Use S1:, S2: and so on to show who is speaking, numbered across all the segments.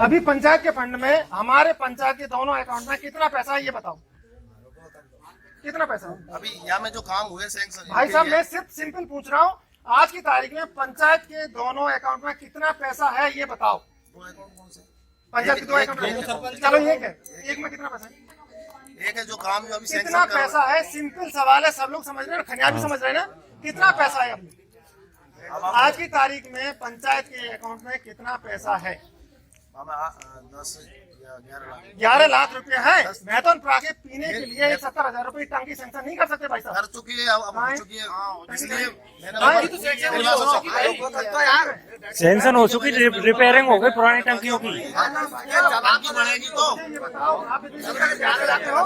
S1: अभी पंचायत के फंड में हमारे पंचायत के दोनों अकाउंट में कितना पैसा है ये बताओ, कितना पैसा है?
S2: अभी यहाँ में जो काम हुए सैंक्शन।
S1: भाई साहब मैं सिर्फ सिंपल पूछ रहा हूँ, आज की तारीख में पंचायत के दोनों अकाउंट में कितना पैसा है ये बताओ।
S2: दो अकाउंट कौन से?
S1: पंचायत के दो अकाउंट, चलो एक है, एक में कितना पैसा है?
S2: एक है जो काम जो अभी
S1: कितना पैसा है? सिंपल सवाल है, सब लोग समझ रहे हैं, खनिया भी समझ रहे हैं ना, कितना पैसा है अभी आज की तारीख में पंचायत के अकाउंट में कितना पैसा है?
S2: 10 या
S1: 11 लाख रुपए है। मैथन प्राके पीने के लिए 70,000 रुपए टंकी सेंक्शन नहीं कर सकते भाई साहब।
S2: कर चुकी है, अब हो चुकी है, इसलिए
S3: सैंक्शन हो चुकी, रिपेयरिंग हो गई पुरानी टंकियों की।
S2: टंकी बढ़ेगी तो
S1: ये बताओ आप इतनी जगह जा रहे हो?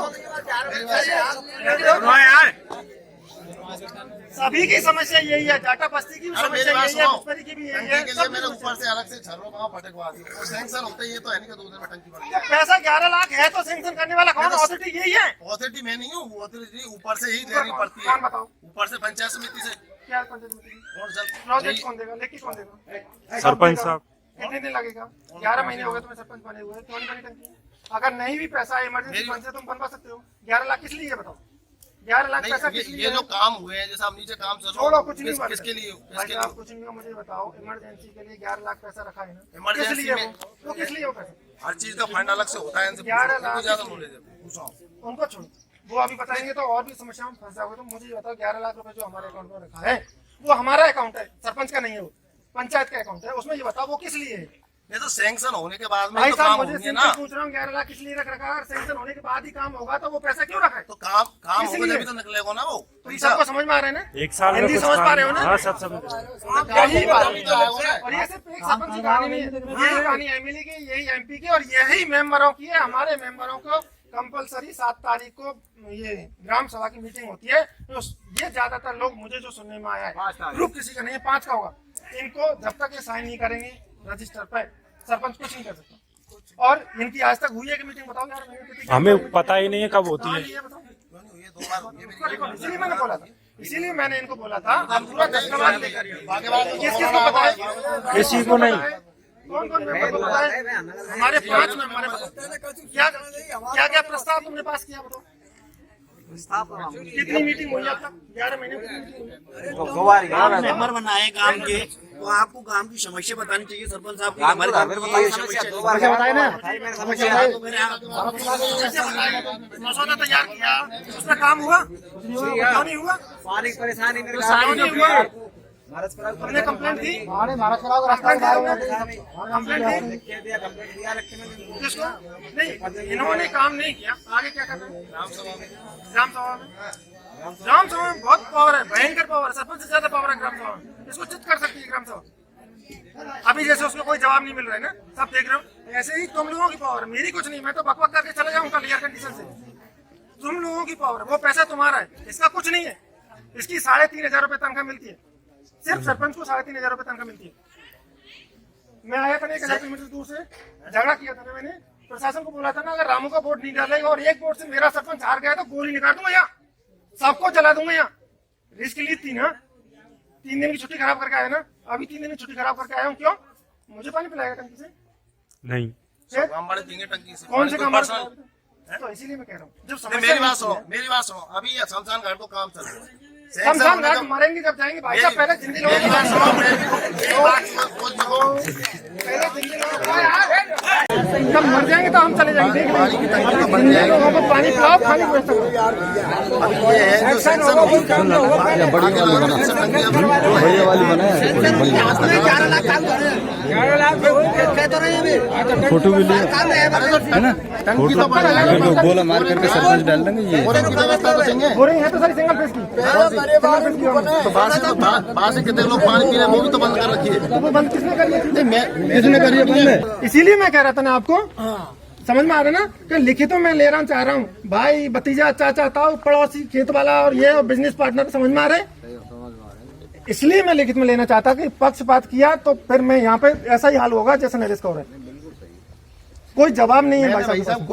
S1: सभी की समस्या यही है, टाटा बस्ती की भी समस्या यही है, मुस्परी की भी यही है।
S2: टंकी के लिए मैंने ऊपर से अलग से छर्रों का फटकवा दी, और सैंक्शन होते ये तो है नहीं कि 2 दिन में टंकी बढ़ेगी।
S1: पैसा 11 लाख है तो सैंक्शन करने वाला कौन? अथॉरिटी यही है।
S2: अथॉरिटी मैं नहीं हूँ, अथॉरिटी ऊपर से ही देनी पड़ती है।
S1: कौन बताओ?
S2: ऊपर से पंचायत समिति से।
S1: क्या पंचायत समिति?
S2: और जब
S1: प्रोजेक्ट कौन देगा? लेखी कौन देगा?
S3: सरपंच साहब।
S1: कितने दिन लगेगा? 11 महीने हो गए तुम्हें सरपंच बने हुए, क्यों नहीं बनी टंकी? अगर नहीं भी पैसा इमरजेंसी फंड से तुम बनवा सकते हो। 11 लाख किस लिए बताओ? 11 लाख पैसा किस लिए?
S2: ये जो काम हुए हैं, जैसे हम नीचे काम चल
S1: छोड़ो, कुछ नहीं बात
S2: किसके लिए?
S1: आप कुछ नहीं, मुझे बताओ इमरजेंसी के लिए 11 लाख पैसा रखा है ना,
S2: इमरजेंसी
S1: किस लिए
S2: में
S1: वो किस लिए वो पैसा?
S2: हर चीज का फंड अलग से होता है, इनसे
S1: 11 लाख
S2: ज्यादा नॉलेज है, पूछो
S1: उनको छोड़ो, वो अभी बताएंगे तो और भी समस्याओं में फंस जाओगे। तो मुझे ये बताओ 11 लाख रुपए जो हमारे अकाउंट में रखा है वो हमारा अकाउंट है, सरपंच का नहीं है, वो पंचायत का अकाउंट है। उसमें ये बताओ वो किस लिए है?
S2: ये तो सैंक्शन होने के बाद में
S1: भाई
S2: तो
S1: साहब
S2: काम
S1: मुझे
S2: होंगे
S1: सिंपल
S2: ना।
S1: पूछ रहा हूँ 11 लाख किस लिए रख रखा है? सैंक्शन होने के बाद ही काम होगा तो वो पैसा क्यों रखा है?
S2: तो काम होगा
S1: इसलिए।
S2: तभी तो निकलेगा ना वो।
S1: तो ये सबको समझ में आ रहा है ना?
S3: एक साल में
S1: हिंदी
S3: कुछ
S1: समझ पा रहे हो ना?
S3: हाँ, सब समझ रहे हैं।
S1: यही बात है। और ये सिर्फ एक सरपंच की कहानी नहीं है, यही कहानी एमएलए की, यही एमपी की और यही मेंबरों की है। हमारे मेंबरों को कंपलसरी 7 तारीख को ये ग्राम सभा की मीटिंग होती है। तो ये ज्यादातर लोग, मुझे जो सुनने में आया है, ग्रुप किसी का नहीं है, 5 का होगा। इनको जब तक ये साइन नहीं करेंगे रजिस्टर पर, सरपंच कुछ नहीं कर सकता। और इनकी आज तक हुई है कि मीटिंग? बताओ यार,
S3: हमें पता ही नहीं है कब होती है।
S2: ये 2 बार
S1: इसीलिए मैंने बोला था, इसीलिए मैंने इनको बोला था हम पूरा दस्तावेज लेकर किसको पता है?
S3: किसी को नहीं।
S1: कौन कौन मेंबर को पता है? हमारे 5 मेंबर हैं। क्या क्या प्रस्ताव तुमने पास किया बताओ? कितनी मीटिंग हुई अब तक? 11 महीने की मीटिंग हुई।
S4: आप मेंबर बनाए काम के, तो आपको काम की समस्या बतानी चाहिए सरपंच साहब की। हमारे घर में बताइए समस्या। 2 बार
S1: बताए ना,
S4: मसौदा
S1: तैयार किया, उसमें काम हुआ? क्यों नहीं हुआ?
S4: परेशानी
S1: क्यों नहीं हुआ? हमने कंप्लेंट दी, किसको? नहीं, इन्होंने काम नहीं किया, आगे क्या करना है? ग्राम सभा में, ग्राम सभा में बहुत पावर है, भयंकर पावर है, सरपंच से ज्यादा पावर है ग्राम सभा में। इसको चित कर सकती है ग्राम सभा। अभी जैसे उसको कोई जवाब नहीं मिल रहा है ना, सब देख रहे हो, ऐसे ही तुम लोगों की पावर है, मेरी कुछ नहीं। मैं तो बकवास करके चला जाऊंगा क्लियर कंडीशन से। तुम लोगों की पावर है, वो पैसा तुम्हारा है, इसका कुछ नहीं है। इसकी 3,500 रुपए तनख्वाह मिलती है, सिर्फ सरपंच को 3,500 रुपए तनख्वाह मिलती है। मैं आया था 1 किलोमीटर दूर से, झगड़ा किया था मैंने, प्रशासन को बोला था ना अगर रामू का वोट नहीं डालेगा और एक वोट से मेरा सरपंच हार गया तो गोली निकाल दूंगा, यहाँ सबको जला दूंगा। यहाँ रिस्क ली थी ना, 3 दिन की छुट्टी खराब करके आया ना, अभी 3 दिन की छुट्टी खराब करके आया हूँ। क्यों? मुझे पानी पिलाएगा टंकी से?
S3: नहीं,
S2: काम बढ़े देंगे टंकी से।
S1: कौन से काम? तो इसीलिए मैं कह रहा हूँ जब
S2: मेरी बात सुनो, अभी ये शमशान घाट को काम चल रहा है।
S1: शमशान घाट मरेंगे जब जाएंगे भाई साहब, पहले जिंदगी लोगों की बात सुनो, पहले जिंदगी जब मर जाएंगे तो हम चले जाएंगे, देख लेंगे। लोगों को पानी पिलाओ, खाने की व्यवस्था
S3: फोटो भी लिए है ना, फोटो गोला मार करके सरपंच डाल देंगे। ये
S1: हो रही है तो सारी सिंगल फेस की,
S2: तो बाहर से कितने लोग पानी पी रहे हैं, वो भी तो बंद कर रखिए।
S1: तो वो बंद किसने कर लिया?
S3: किसने करी है बंद?
S1: इसीलिए मैं कह रहा था ना आपको, समझ में आ रहा है ना कि लिखितों में ले रहा हूँ, चाह रहा हूँ भाई, भतीजा, चाचा, ताऊ, पड़ोसी, खेत वाला और ये बिजनेस पार्टनर, समझ में आ रहे? इसलिए मैं लिखित में लेना चाहता कि पक्षपात किया तो फिर मैं यहाँ पे ऐसा ही हाल होगा जैसे नरेश का हो रहा है। कोई जवाब नहीं है
S2: भाई
S1: भाई
S2: साहब,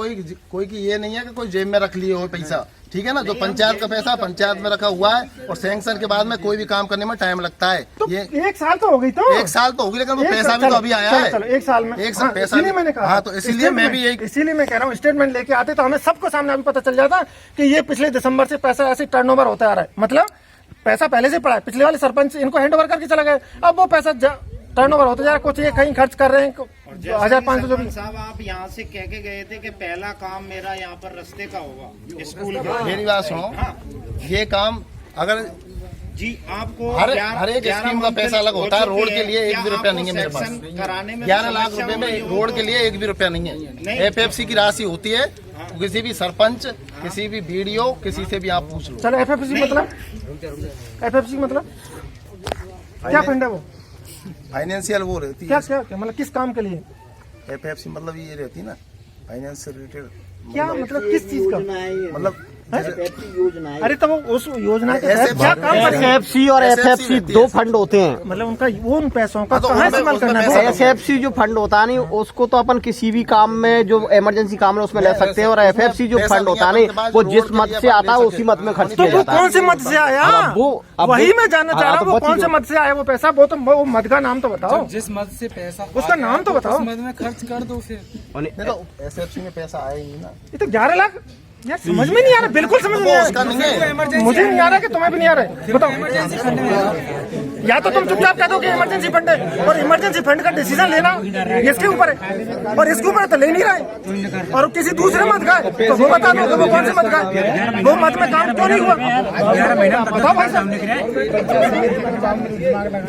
S2: कोई की ये नहीं है कि कोई जेब में रख लिए हो पैसा, ठीक है ना। जो पंचायत का पैसा पंचायत में रखा हुआ है, और सैंक्शन के बाद में कोई भी काम करने में टाइम लगता है।
S1: तो
S2: ये
S1: 1 साल तो हो गई, तो
S2: 1 साल तो होगी, लेकिन वो पैसा भी तो अभी आया है।
S1: चलो 1 साल में,
S2: एक साल पैसा
S1: इसीलिए मैंने कहा।
S2: हाँ, तो इसीलिए मैं भी यही,
S1: इसीलिए मैं कह रहा हूँ स्टेटमेंट लेके आते तो हमें सबको सामने अभी पता चल जाता कि ये पिछले दिसंबर से पैसा ऐसे टर्नओवर होता आ रहा है, मतलब पैसा पहले से पड़ा है। पिछले वाले सरपंच इनको हैंड ओवर करके चला गया, अब वो पैसा टर्नओवर होता जा रहा है। कुछ ये कहीं खर्च कर रहे हैं 1500 जो भी।
S5: साहब आप यहाँ से कह के गए थे कि पहला काम मेरा यहाँ पर रास्ते का होगा, स्कूल का।
S2: मेरी बात सुनो, ये काम अगर
S5: जी आपको
S2: हर एक स्कीम का पैसा अलग होता है। रोड के लिए 1 भी रुपया नहीं है मेरे पास।
S5: कराने में
S2: 11 लाख रुपए में रोड के लिए 1 भी रुपया नहीं है। FFC की राशि होती है, किसी भी सरपंच, किसी भी BDO, किसी से भी आप पूछ लो।
S1: चलो FFC मतलब, FFC मतलब क्या फंड है वो?
S2: फाइनेंशियल वो रहती है।
S1: क्या मतलब किस काम के लिए?
S2: FFC मतलब ये रहती है ना, फाइनेंस से रिलेटेड।
S1: क्या मतलब किस चीज का?
S2: मतलब
S1: अरे तो वो उस योजना के तहत क्या काम कर रहे हैं?
S6: SFC और FFC 2 फंड होते हैं।
S1: मतलब उनका वो उन पैसों का
S2: तो
S1: कहाँ इस्तेमाल करना है?
S6: SFC जो फंड होता नहीं उसको तो अपन किसी भी काम में जो इमरजेंसी काम है उसमें ले सकते हैं, और FFC जो फंड होता नहीं वो जिस मद से आता है उसी मद में खर्च
S1: तो
S6: किया
S1: वो
S6: जाता है।
S1: कौन से मद से आया? वही मैं जानना चाह रहा हूँ, वो कौन से मद से आया वो पैसा? वो मद का नाम तो बताओ,
S3: जिस मद से पैसा
S1: उसका नाम तो बताओ।
S3: उस मद में खर्च कर दो फिर।
S2: देखो SFC में पैसा आया ही ना।
S1: ये तो 11 लाख यार, समझ में नहीं आ रहा, बिल्कुल समझ में नहीं आ
S2: उसका नहीं है।
S1: रहा। मुझे नहीं आ रहा कि तुम्हें भी नहीं आ रहा है, बताओ। या तो तुम चुपचाप कह दो कि इमरजेंसी फंड है, और इमरजेंसी फंड का डिसीजन लेना इसके ऊपर है, और इसके ऊपर तो ले नहीं रहा है, और किसी दूसरे मत का है तो वो बता दो कि वो कौन से मत का है, वो मत में काम क्यों नहीं हुआ? बताओ भाई साहब,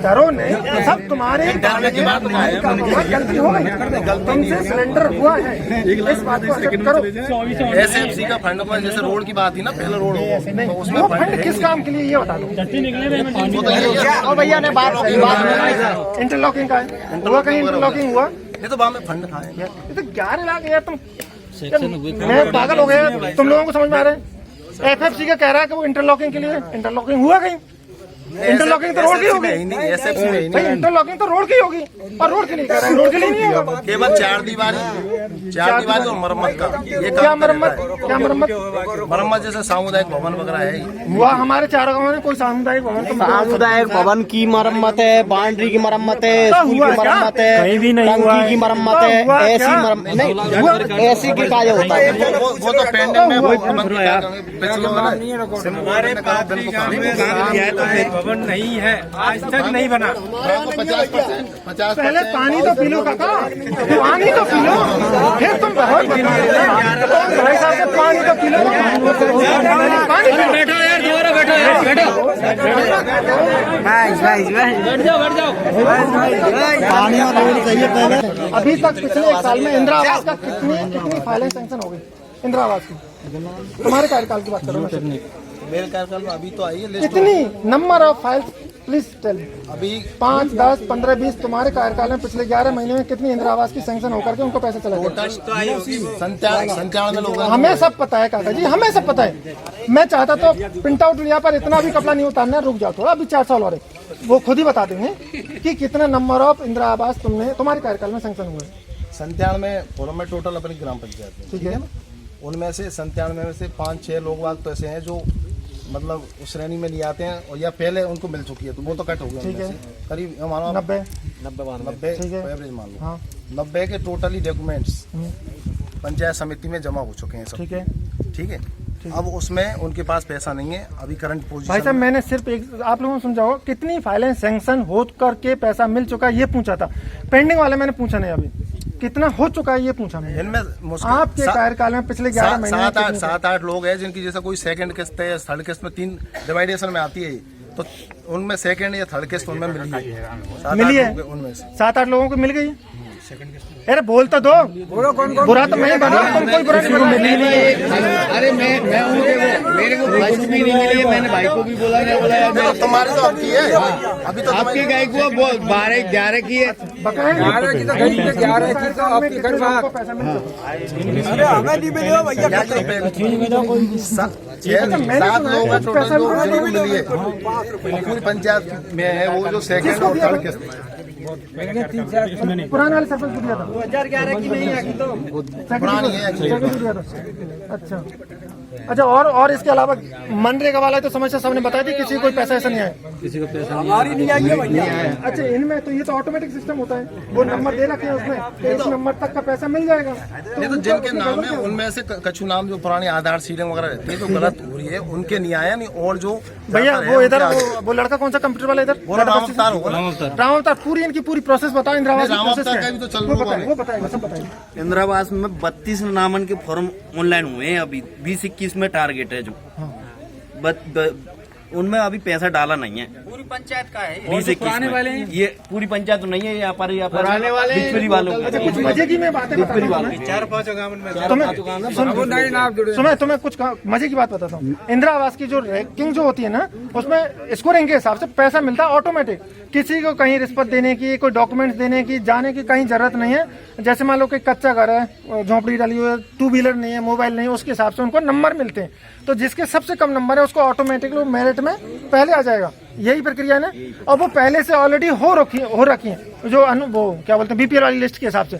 S1: डरो नहीं, सब तुम्हारे गलती हो गई, तुमसे सिलेंडर हुआ है, इस बात को एक्सेप्ट करो।
S2: SFC का फंड पर जैसे रोड की बात थी ना, पहले रोड हो तो उसमें
S1: वो
S2: फंड
S1: फंड किस काम के लिए ये बता दो।
S2: वो तो ये-
S6: और भैया ने बात
S1: इंटरलॉकिंग का है, हुआ कहीं इंटरलॉकिंग हुआ?
S2: ये तो बाद में फंड खाए।
S1: ये तो 11 लाख यार, तुम मैं पागल हो गया, तुम लोगों को समझ में आ रहा है? FFC का कह रहा है कि वो इंटरलॉकिंग के लिए, इंटरलॉकिंग हुआ कहीं? इंटरलॉकिंग तो रोड की होगी
S2: SFC में ही
S1: भाई,
S2: नहीं।
S1: इंटरलॉकिंग तो रोड की होगी, और रोड के लिए कह रहा है, रोड के लिए नहीं होगा।
S2: केवल 4 दीवारी और मरम्मत का ये
S1: क्या
S2: काम
S1: मरम्मत? क्या मरम्मत
S2: मरम्मत जैसे सामुदायिक भवन वगैरह है।
S1: हुआ? हमारे चारों गाँव में कोई सामुदायिक भवन तो
S6: सामुदायिक भवन की मरम्मत है, बाउंड्री की मरम्मत है, स्कूल की मरम्मत है,
S1: कहीं भी नहीं हुआ
S6: टंकी की मरम्मत है,
S1: हुआ
S6: ऐसी
S1: क्या?
S6: मरम्मत नहीं, ऐसी की कार्य होता है।
S2: वो तो पेंडिंग में
S3: भवन नहीं है, आज तक नहीं बना।
S2: 50%
S1: पहले पानी तो पी लो काका, पानी तो पी लो, फिर तुम बहुत बता रहे हो भाई साहब से। पानी तो पी लो, पानी पी लो। बैठो यार, दोबारा बैठो यार, पानी और रोड चाहिए पहले। अभी तक पिछले 1 साल में इंदिरा आवास का कितनी फाइलें सैंक्शन हो गई इंदिरा आवास की? तुम्हारे कार्यकाल की बात करो ना।
S2: मेरे कार्यकाल में अभी तो आई है लिस्ट।
S1: कितनी number of files please tell.
S2: अभी
S1: 5, 10, 15, 20 तुम्हारे कार्यकाल में पिछले 11 महीने में कितनी इंदिरा आवास की सैंक्शन होकर के उनको पैसे चले गए?
S2: 97 लोग हैं।
S1: हमें सब पता है काका जी, हमें सब पता है। मैं चाहता तो प्रिंट आउट लिया, पर इतना भी कपड़ा नहीं उतारना, रुक जाओ थोड़ा, अभी 4 साल और है, वो खुद ही बता देंगे कि कितना नंबर ऑफ इंदिरा आवास तुम्हारे कार्यकाल में सैंक्शन हुए।
S2: 97 फॉर्म में टोटल अपनी ग्राम पंचायत में,
S1: ठीक है,
S2: उनमें से 97 में से 5-6 लोग तो ऐसे हैं जो मतलब उस श्रेणी में नहीं आते हैं, और या पहले उनको मिल चुकी है तो वो तो कट हो गया।
S1: ठीक है,
S2: करीब मानो
S1: 90
S2: 90
S1: ठीक है।
S2: एवरेज मान लो।
S1: हाँ
S2: 90 के टोटली डॉक्यूमेंट्स पंचायत समिति में जमा हो चुके हैं सब।
S1: ठीक है।
S2: ठीक है, अब उसमें उनके पास पैसा नहीं है अभी करंट पोजीशन।
S1: भाई साहब, मैंने सिर्फ एक, आप लोगों को समझाओ, कितनी फाइलें सैंक्शन हो करके पैसा मिल चुका है ये पूछा था। पेंडिंग वाले मैंने पूछा नहीं, अभी कितना हो चुका है ये पूछा मैंने।
S2: इनमें
S1: आपके कार्यकाल में पिछले 11 महीने में
S2: 7-8 लोग हैं जिनकी जैसे कोई सेकंड किस्त है, थर्ड किस्त में 3 डिवाइडेशन में आती है, तो उनमें सेकंड या थर्ड किस्त उनमें मिली है।
S1: मिली है,
S2: उनमें से
S1: 7-8 लोगों को मिल गई। अरे बोल तो दो, बुरा तो मैं ही बन रहा हूँ, तुम कोई बुरा नहीं बन रहा।
S3: अरे मैं मेरे को फर्स्ट भी नहीं मिली है, मैंने भाई को भी बोला
S2: तुम्हारी तो आपकी है अभी तो
S3: आपके गाय को 12-11 की है,
S1: बकाया 11 की तो गई है, 11 की तो आपके घर में पैसा मिल चुका।
S2: अरे हमें नहीं मिले भैया, 7 लोग हैं टोटल जो मिली है पूरी पंचायत में है, वो जो सेकंड और थर्ड किस्त
S1: पुराने वाले सरपंच को दिया था 2011 की नहीं है तो दिया था। अच्छा अच्छा, और इसके अलावा मनरेगा वाला तो समस्या सबने बताई थी, किसी को कोई पैसा ऐसा नहीं आया,
S3: किसी को पैसा नहीं आया।
S1: अच्छा इनमें तो ये तो ऑटोमेटिक सिस्टम होता है, वो नंबर दे रखे हैं उसमें, तो इस नंबर तक का पैसा मिल जाएगा।
S2: ये तो जिनके नाम है उनमें से कछु नाम जो पुरानी आधार सीडिंग वगैरह रहती है जो गलत हो रही है उनके नहीं आया, नहीं और जो
S1: भैया वो इधर वो लड़का कौन सा कंप्यूटर वाला इधर
S2: राम अवतार होगा,
S1: राम अवतार, पूरी इनकी पूरी प्रोसेस बताओ। इंदिरा आवास
S2: राम
S1: की प्रोसेस
S2: अवतार
S1: क्या
S2: का भी तो
S1: है?
S2: चल
S1: वो
S2: रहा
S1: बताएं,
S2: है।
S1: वो बताएगा, सब बताएंगे।
S4: इंदिरा आवास में 32 नामन के फॉर्म ऑनलाइन हुए हैं, अभी 20-21 में टारगेट है जो उनमें अभी पैसा डाला नहीं है।
S5: पूरी पंचायत का है।
S4: 20-21 वाले ये पूरी पंचायत तो नहीं है, यहाँ पर पुराने वाले बिचवली वालों
S1: अच्छा कुछ मजे की मैं बातें बताता हूँ,
S5: 4-5 गाँव में
S1: तुम्हें कुछ मजे की बात बताता हूँ। इंदिरा आवास की जो रैंकिंग जो होती है ना, उसमें स्कोरिंग के हिसाब से पैसा मिलता है ऑटोमेटिक, किसी को कहीं रिश्वत देने की, कोई डॉक्यूमेंट्स देने की, जाने की कहीं जरूरत नहीं है। जैसे मान लो कि कच्चा घर है, झोंपड़ी डाली हुई है, 2 व्हीलर नहीं है, मोबाइल नहीं है, उसके हिसाब से उनको नंबर मिलते हैं। तो जिसके सबसे कम नंबर है उसको ऑटोमेटिकली मेरिट में पहले आ जाएगा, यही प्रक्रिया है ना। और वो पहले से ऑलरेडी हो रखी है जो वो क्या बोलते हैं बीपीएल वाली लिस्ट के हिसाब से,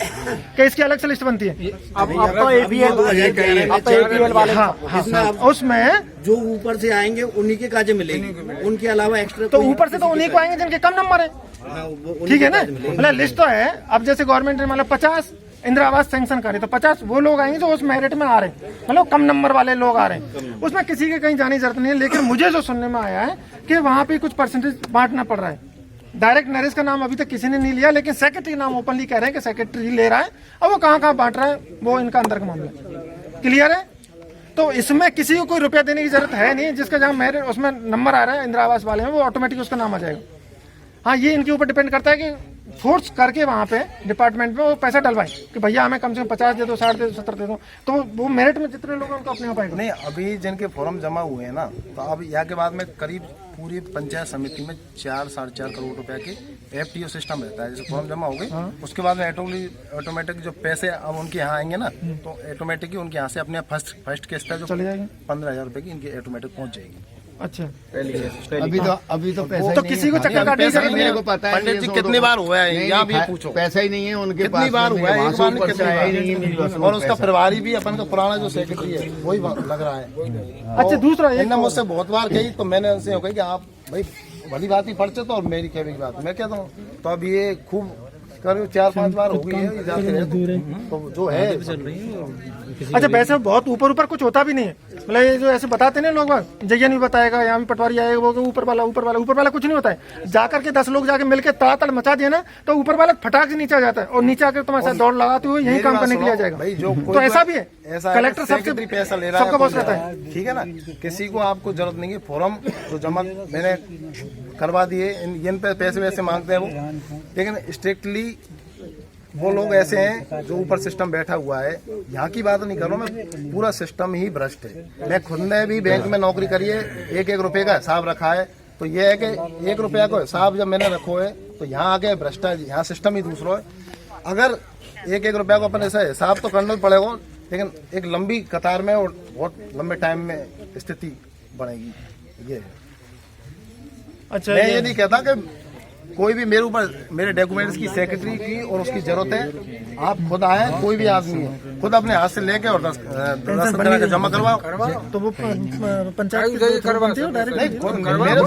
S1: कि इसकी अलग से लिस्ट बनती है।
S6: अब तो APL वाले,
S1: हाँ, उसमें
S4: जो ऊपर से आएंगे उन्हीं के काजे मिलेंगे, उनके अलावा एक्स्ट्रा
S1: तो ऊपर से तो उन्हीं को आएंगे जिनके कम नंबर है, ठीक है ना। मतलब लिस्ट तो है, अब जैसे गवर्नमेंट ने मतलब 50 इंदिरा आवास सैंक्शन करे तो 50 वो लोग आएंगे जो उस मेरिट में आ रहे हैं, मतलब कम नंबर वाले लोग आ रहे हैं, उसमें किसी के कहीं जाने की जरूरत नहीं है। लेकिन मुझे जो सुनने में आया है कि वहाँ पे कुछ परसेंटेज बांटना पड़ रहा है। डायरेक्ट नरेश का नाम अभी तक किसी ने नहीं लिया, लेकिन सेक्रेटरी नाम ओपनली कह रहे हैं कि सेक्रेटरी ले रहा है, और वो कहाँ बांट रहा है वो इनका अंदर का मामला है। क्लियर है? तो इसमें किसी को कोई रुपया देने की जरूरत है नहीं, जिसका जहाँ मेरिट उसमें नंबर आ रहा है इंदिरा आवास वाले में, वो ऑटोमेटिक उसका नाम आ जाएगा। हाँ, ये इनके ऊपर डिपेंड करता है कि फोर्स करके वहाँ पे डिपार्टमेंट में वो पैसा डलवाएं कि भैया हमें कम से कम 50 दे दो, 60 दे दो, 70 दे दो, तो वो मेरिट में जितने लोग हैं उनको अपने आप आएगा।
S2: नहीं अभी जिनके फॉर्म जमा हुए हैं ना, तो अब यहाँ के बाद में करीब पूरी पंचायत समिति में 4-4.5 करोड़ रुपए के FTO सिस्टम रहता है। जैसे फॉर्म जमा हो गए उसके बाद में ऑटोमेटिक जो पैसे अब उनके यहाँ आएंगे ना, तो ऑटोमेटिक ही उनके यहाँ से अपने फर्स्ट किस्त जो
S1: चले जाएंगे
S2: 15,000 रुपए की इनकी ऑटोमेटिक पहुंच जाएगी।
S1: अच्छा,
S7: अभी तो पैसा
S1: तो किसी को चक्कर काटने की जरूरत नहीं
S7: मेरे
S1: है।
S7: को पता है
S2: पंडित जी कितनी बार हुआ है यहाँ भी पूछो,
S7: पैसा ही नहीं है उनके पास,
S2: कितनी बार हुआ है, एक बार नहीं, कितनी
S7: है ही नहीं मेरी
S2: बार। और उसका प्रभारी भी अपन का पुराना जो सेक्रेटरी है वही लग रहा है।
S1: अच्छा, दूसरा
S2: इन्होंने मुझसे बहुत बार कही, तो मैंने उनसे कही कि आप भाई भली बात ही पर्चे तो, और मेरी कहने की बात मैं कहता हूँ, तो अब ये खूब करीब 4-5 बार हो गई है जाते रहे, तो जो है।
S1: अच्छा, वैसे बहुत ऊपर कुछ होता भी नहीं है, मतलब ये जो ऐसे बताते ना लोग, जयन भी बताएगा, यहाँ भी पटवारी आएगा, वो ऊपर वाला कुछ नहीं होता है। जाकर के 10 लोग जाके मिलकर तड़ातड़ मचा दिया ना, तो ऊपर वाला फटाक से नीचे आ जाता है, और नीचे आकर तुम्हारे साथ दौड़ लगाते हुए यही काम करने के लिए आ जाएगा। तो ऐसा भी है, कलेक्टर सबसे
S2: पैसा ले रहा है,
S1: सबका बॉस रहता है,
S2: ठीक है ना। किसी को आपको जरूरत नहीं है, फॉर्म जो जमा मैंने करवा दिए, इन पे पैसे वैसे मांगते हैं वो, लेकिन स्ट्रिक्टली वो लोग ऐसे हैं जो ऊपर सिस्टम बैठा हुआ है। यहाँ की बात नहीं कर रहा हूँ मैं, पूरा सिस्टम ही भ्रष्ट है। मैं खुद ने भी बैंक में नौकरी करी है, 1-1 रुपए का हिसाब रखा है, तो ये है कि 1 रुपया को हिसाब जब मैंने रखो है, तो यहाँ आके भ्रष्टाचार, यहाँ सिस्टम ही दूसरा है। अगर 1-1 रुपया को अपन ऐसा हिसाब तो करना पड़ेगा, लेकिन एक लंबी कतार में और बहुत लंबे टाइम में स्थिति बनेगी। ये
S1: अच्छा,
S2: मैं ये नहीं कहता कि कोई भी मेरे ऊपर मेरे डॉक्यूमेंट्स की सेक्रेटरी की और उसकी जरूरत है। आप खुद आए, कोई भी आदमी है, खुद अपने हाथ से लेके और 10 जमा करवाओ,
S1: तो वो पंचायत की जो बनती है, डायरेक्ट
S2: नहीं, मेरे